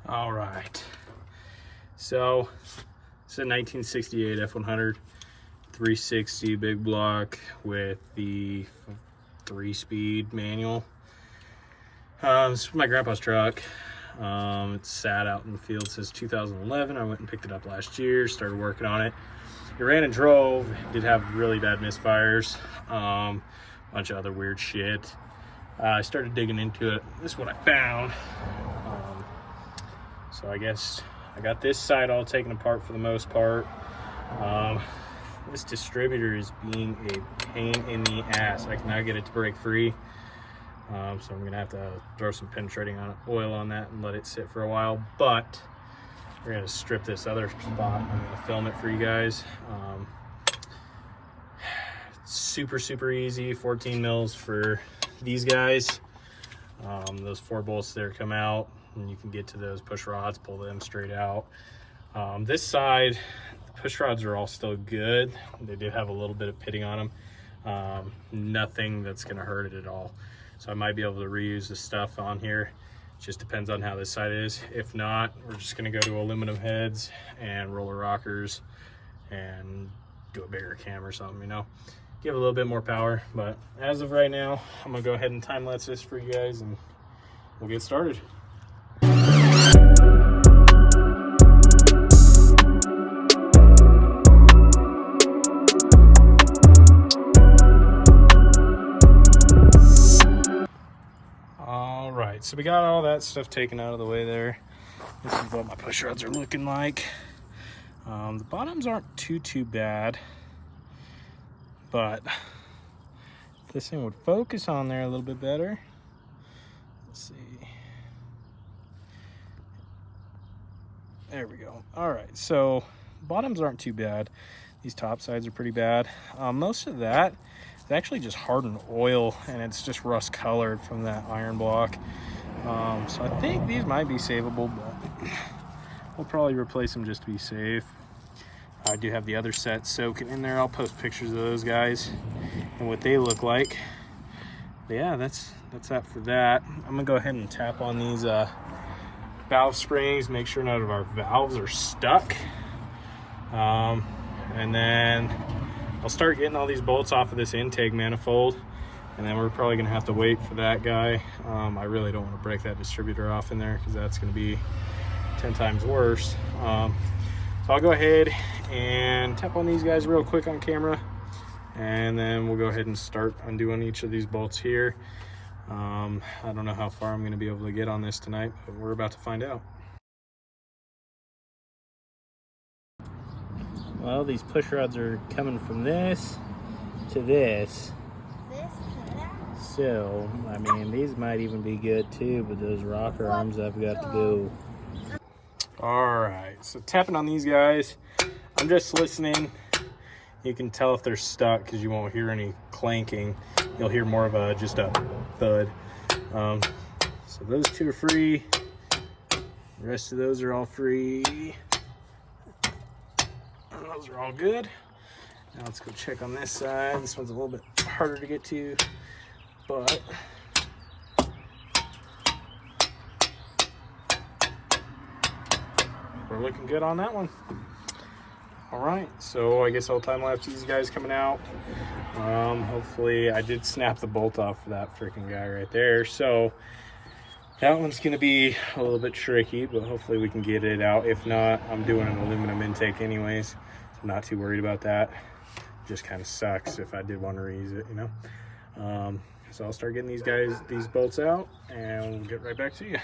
All right, so it's a 1968 F100 360 big block with the 3-speed manual. This is my grandpa's truck. It's sat out in the field since 2011. I went and picked it up last year, started working on it. It ran and drove, did have really bad misfires, bunch of other weird shit. I started digging into it. This is what I found. So I guess I got this side all taken apart for the most part. This distributor is being a pain in the ass. I cannot get it to break free. So I'm gonna have to throw some penetrating oil on that and let it sit for a while. But we're gonna strip this other spot. I'm gonna film it for you guys. Super easy. 14 mils for these guys. Those 4 bolts there come out, and you can get to those push rods, pull them straight out. This side, the push rods are all still good. They did have a little bit of pitting on them. Nothing that's gonna hurt it at all. So I might be able to reuse the stuff on here. It just depends on how this side is. If not, we're just gonna go to aluminum heads and roller rockers and do a bigger cam or something, you know? Give it a little bit more power. But as of right now, I'm gonna go ahead and time lapse this for you guys and we'll get started. All right, so we got all that stuff taken out of the way there. This is what my push rods are looking like. The bottoms aren't too bad, but if this thing would focus on there a little bit better. Let's see. There we go. All right, so bottoms aren't too bad. These top sides are pretty bad. Most of that is actually just hardened oil, and it's just rust colored from that iron block. So I think these might be savable, but we'll probably replace them just to be safe. I do have the other set soaking in there. I'll post pictures of those guys and what they look like. But yeah, that's that for that. I'm gonna go ahead and tap on these valve springs, make sure none of our valves are stuck. And then I'll start getting all these bolts off of this intake manifold, and then we're probably gonna have to wait for that guy. I really don't want to break that distributor off in there because that's gonna be 10 times worse. So I'll go ahead and tap on these guys real quick on camera, and then we'll go ahead and start undoing each of these bolts here. I don't know how far I'm going to be able to get on this tonight, but we're about to find out. Well, these push rods are coming from this to this. So, I mean, these might even be good too, but those rocker arms I've got to go. All right, so tapping on these guys, I'm just listening. You can tell if they're stuck because you won't hear any clanking. You'll hear more of just a thud. So those 2 are free. The rest of those are all free. And those are all good. Now let's go check on this side. This one's a little bit harder to get to, but we're looking good on that one. All right, so I guess I'll time lapse these guys coming out. Hopefully, I did snap the bolt off for that freaking guy right there. So that one's gonna be a little bit tricky, but hopefully we can get it out. If not, I'm doing an aluminum intake anyways. So I'm not too worried about that. Just kind of sucks if I did want to reuse it, you know? So I'll start getting these bolts out, and we'll get right back to you.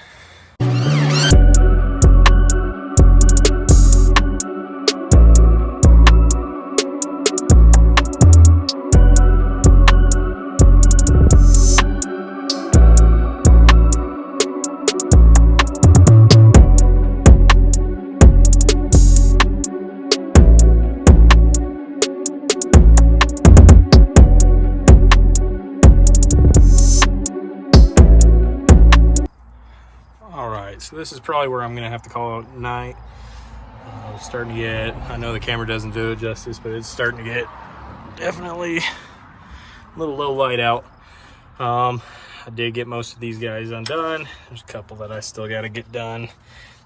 So this is probably where I'm gonna have to call it night. Starting to get, I know the camera doesn't do it justice, but it's starting to get definitely a little low light out. I did get most of these guys undone. There's a couple that I still got to get done.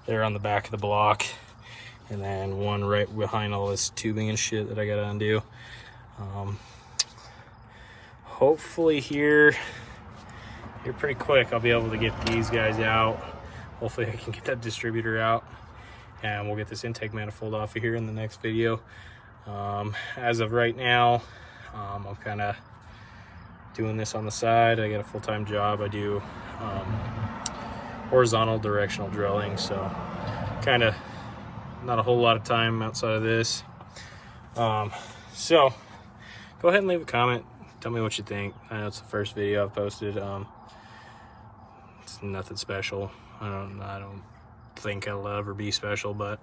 there on the back of the block, and then one right behind all this tubing and shit that I gotta undo. Hopefully here pretty quick I'll be able to get these guys out. Hopefully I can get that distributor out, and we'll get this intake manifold off of here in the next video. As of right now, I'm kind of doing this on the side. I got a full-time job. I do horizontal directional drilling, so kind of not a whole lot of time outside of this. So go ahead and leave a comment. Tell me what you think. I know it's the first video I've posted. It's nothing special. I don't think I'll ever be special, but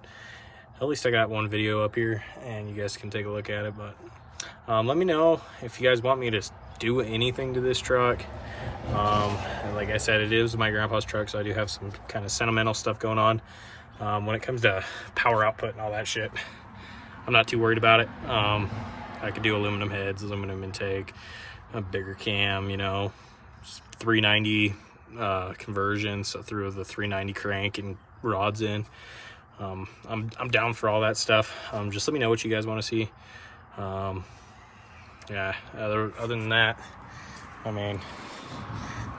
at least I got one video up here and you guys can take a look at it. But let me know if you guys want me to do anything to this truck. Like I said, it is my grandpa's truck, so I do have some kind of sentimental stuff going on. When it comes to power output and all that shit, I'm not too worried about it. I could do aluminum heads, aluminum intake, a bigger cam, you know, 390 conversion, so through the 390 crank and rods in. I'm down for all that stuff. Just let me know what you guys want to see. Yeah, other than that, I mean,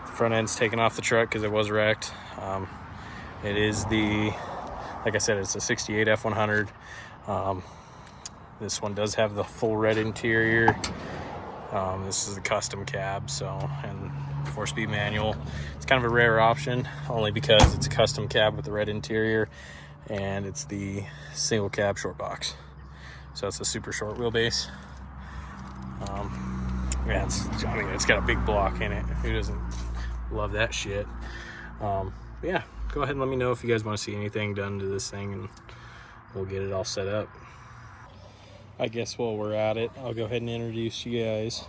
the front end's taken off the truck because it was wrecked. It is like I said, it's a 68 F100. This one does have the full red interior. This is the custom cab, so, and 4-speed manual. It's kind of a rare option, only because it's a custom cab with the red interior, and it's the single cab short box. So it's a super short wheelbase. Yeah, it's got a big block in it. Who doesn't love that shit? Yeah, go ahead and let me know if you guys want to see anything done to this thing, and we'll get it all set up. I guess while we're at it, I'll go ahead and introduce you guys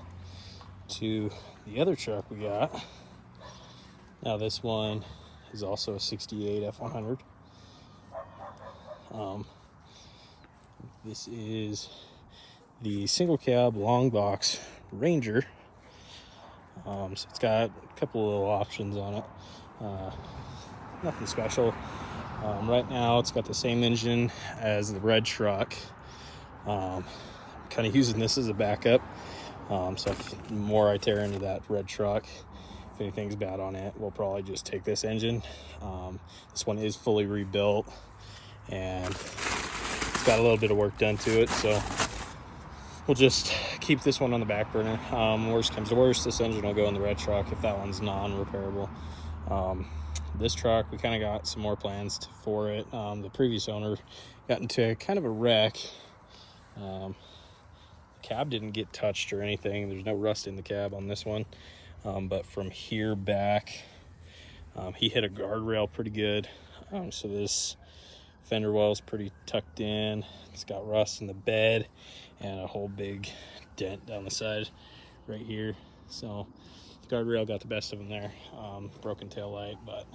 to the other truck we got. Now this one is also a 68 F100. This is the single cab long box Ranger. So it's got a couple of little options on it. Nothing special. Right now it's got the same engine as the red truck. Kind of using this as a backup. So if the more I tear into that red truck, if anything's bad on it, we'll probably just take this engine. This one is fully rebuilt, and it's got a little bit of work done to it, so we'll just keep this one on the back burner. Worst comes to worst, this engine will go in the red truck if that one's non-repairable. This truck, we kind of got some more plans for it. The previous owner got into kind of a wreck. The cab didn't get touched or anything. There's no rust in the cab on this one. But from here back, he hit a guardrail pretty good. So this fender well is pretty tucked in. It's got rust in the bed and a whole big dent down the side right here. So the guardrail got the best of him there. Broken tail light, but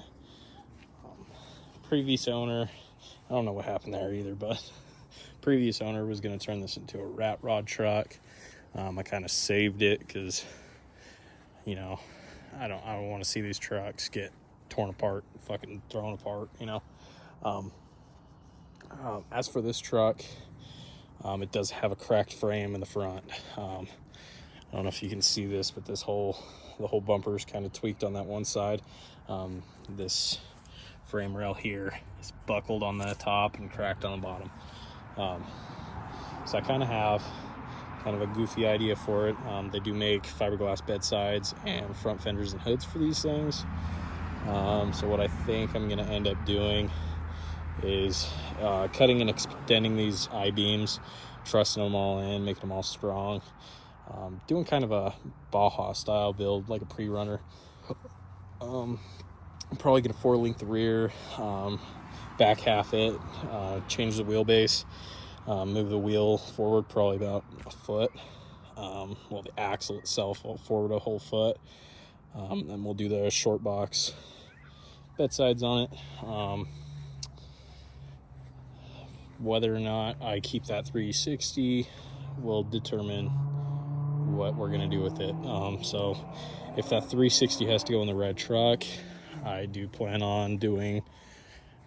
previous owner, I don't know what happened there either, but previous owner was going to turn this into a rat rod truck. I kind of saved it because, you know, I don't want to see these trucks get torn apart, fucking thrown apart, you know. As for this truck, it does have a cracked frame in the front. I don't know if you can see this, but the whole bumper is kind of tweaked on that one side. This frame rail here is buckled on the top and cracked on the bottom. So I kind of have kind of a goofy idea for it. They do make fiberglass bedsides and front fenders and hoods for these things. So what I think I'm going to end up doing is cutting and extending these I-beams, trussing them all in, making them all strong. Doing kind of a Baja style build, like a pre-runner. I'm probably going to 4-link the rear, back half it, change the wheelbase, move the wheel forward probably about a foot. Well, the axle itself forward a whole foot. Then we'll do the short box bedsides on it. Whether or not I keep that 360 will determine what we're going to do with it. So if that 360 has to go in the red truck, I do plan on doing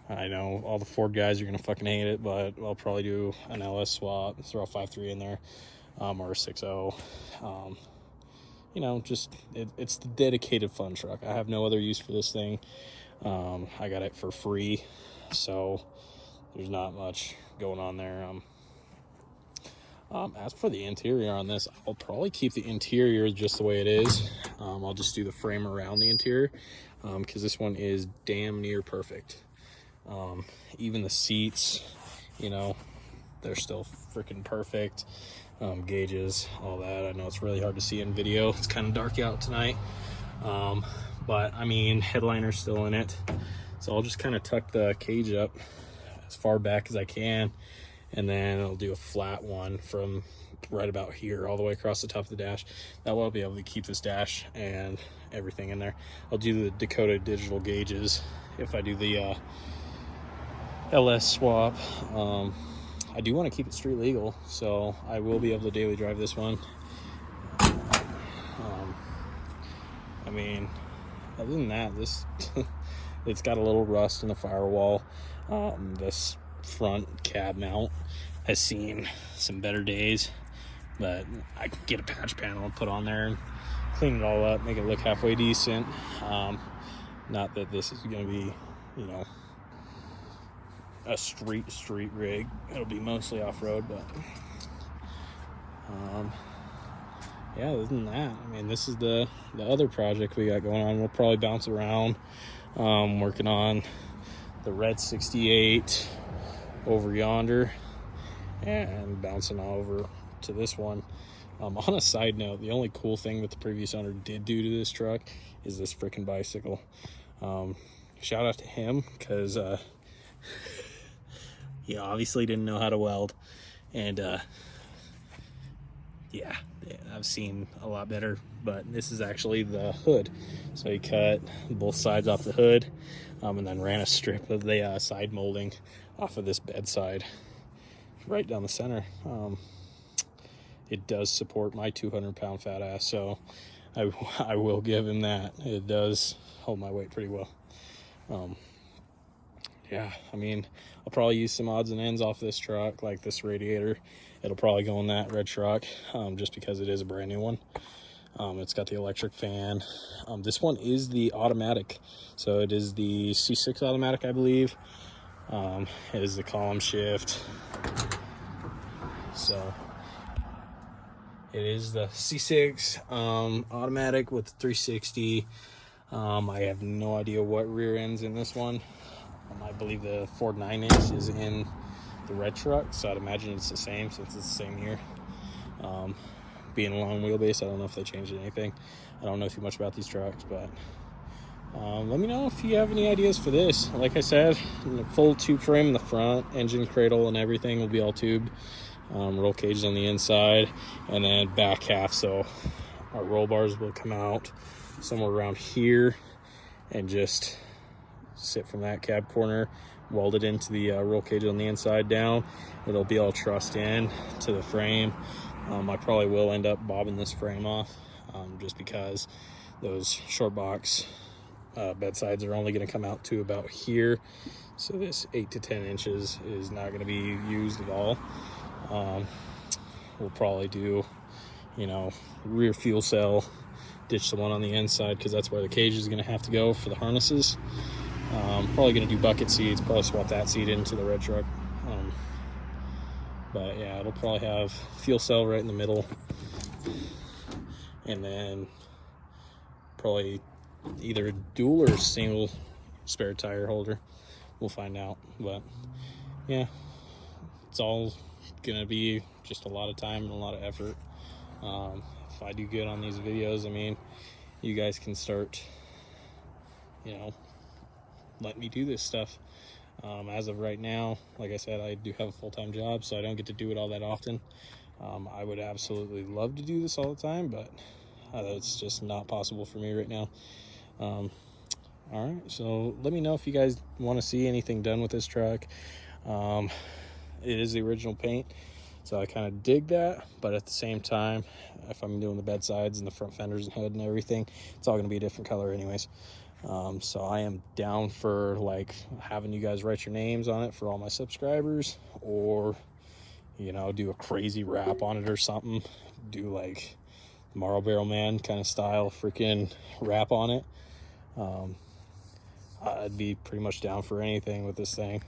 I know all the Ford guys are gonna fucking hate it, but I'll probably do an LS swap, throw a 5.3 in there, or a 6.0. You know, just it's the dedicated fun truck. I have no other use for this thing. I got it for free, so there's not much going on there. As for the interior on this, I'll probably keep the interior just the way it is. I'll just do the frame around the interior, because this one is damn near perfect. Even the seats, you know, they're still freaking perfect. Gauges, all that. I know it's really hard to see in video. It's kind of dark out tonight. But I mean, headliner's still in it. So I'll just kind of tuck the cage up as far back as I can. And then I'll do a flat one from right about here all the way across the top of the dash. That way I'll be able to keep this dash and everything in there. I'll do the Dakota digital gauges if I do the LS swap. I do want to keep it street legal, so I will be able to daily drive this one. I mean, other than that, this it's got a little rust in the firewall. This front cab mount has seen some better days, but I can get a patch panel and put on there and clean it all up, make it look halfway decent. Not that this is going to be, you know, a street rig. It'll be mostly off-road, but yeah, other than that, I mean, this is the other project we got going on. We'll probably bounce around, working on the red 68 over yonder and bouncing over to this one. On a side note, the only cool thing that the previous owner did do to this truck is this freaking bicycle. Shout out to him, because he obviously didn't know how to weld, and yeah, I've seen a lot better. But this is actually the hood, so he cut both sides off the hood, and then ran a strip of the side molding off of this bedside right down the center. It does support my 200-pound fat ass, so I will give him that. It does hold my weight pretty well. Yeah, I mean, I'll probably use some odds and ends off this truck, like this radiator. It'll probably go in that red truck, just because it is a brand new one. It's got the electric fan. This one is the automatic, so it is the C6 automatic, I believe. It is the column shift, so it is the C6 automatic with 360. I have no idea what rear end's in this one. I believe the Ford 9-inch is in the red truck, so I'd imagine it's the same, since it's the same here. Being a long wheelbase, I don't know if they changed anything. I don't know too much about these trucks, but let me know if you have any ideas for this. Like I said, full tube frame in the front, engine cradle and everything will be all tubed. Roll cages on the inside, and then back half, so our roll bars will come out somewhere around here and just sit from that cab corner, welded into the roll cage on the inside down. It'll be all trussed in to the frame. I probably will end up bobbing this frame off, just because those short box bedsides are only going to come out to about here, so this 8 to 10 inches is not going to be used at all. We'll probably do, you know, rear fuel cell, ditch the one on the inside, because that's where the cage is going to have to go for the harnesses. Probably going to do bucket seats, probably swap that seat into the red truck. But yeah, it'll probably have fuel cell right in the middle, and then probably either a dual or a single spare tire holder. We'll find out. But yeah, it's all gonna be just a lot of time and a lot of effort. If I do good on these videos, I mean, you guys can start, you know, let me do this stuff. As of right now, like I said, I do have a full-time job, so I don't get to do it all that often. I would absolutely love to do this all the time, but it's just not possible for me right now. All right, so let me know if you guys want to see anything done with this truck. It is the original paint, so I kind of dig that, but at the same time, if I'm doing the bed sides and the front fenders and hood and everything, it's all going to be a different color anyways. So I am down for like having you guys write your names on it for all my subscribers, or, you know, do a crazy rap on it or something. Do like Marlboro Man kind of style freaking rap on it. I'd be pretty much down for anything with this thing.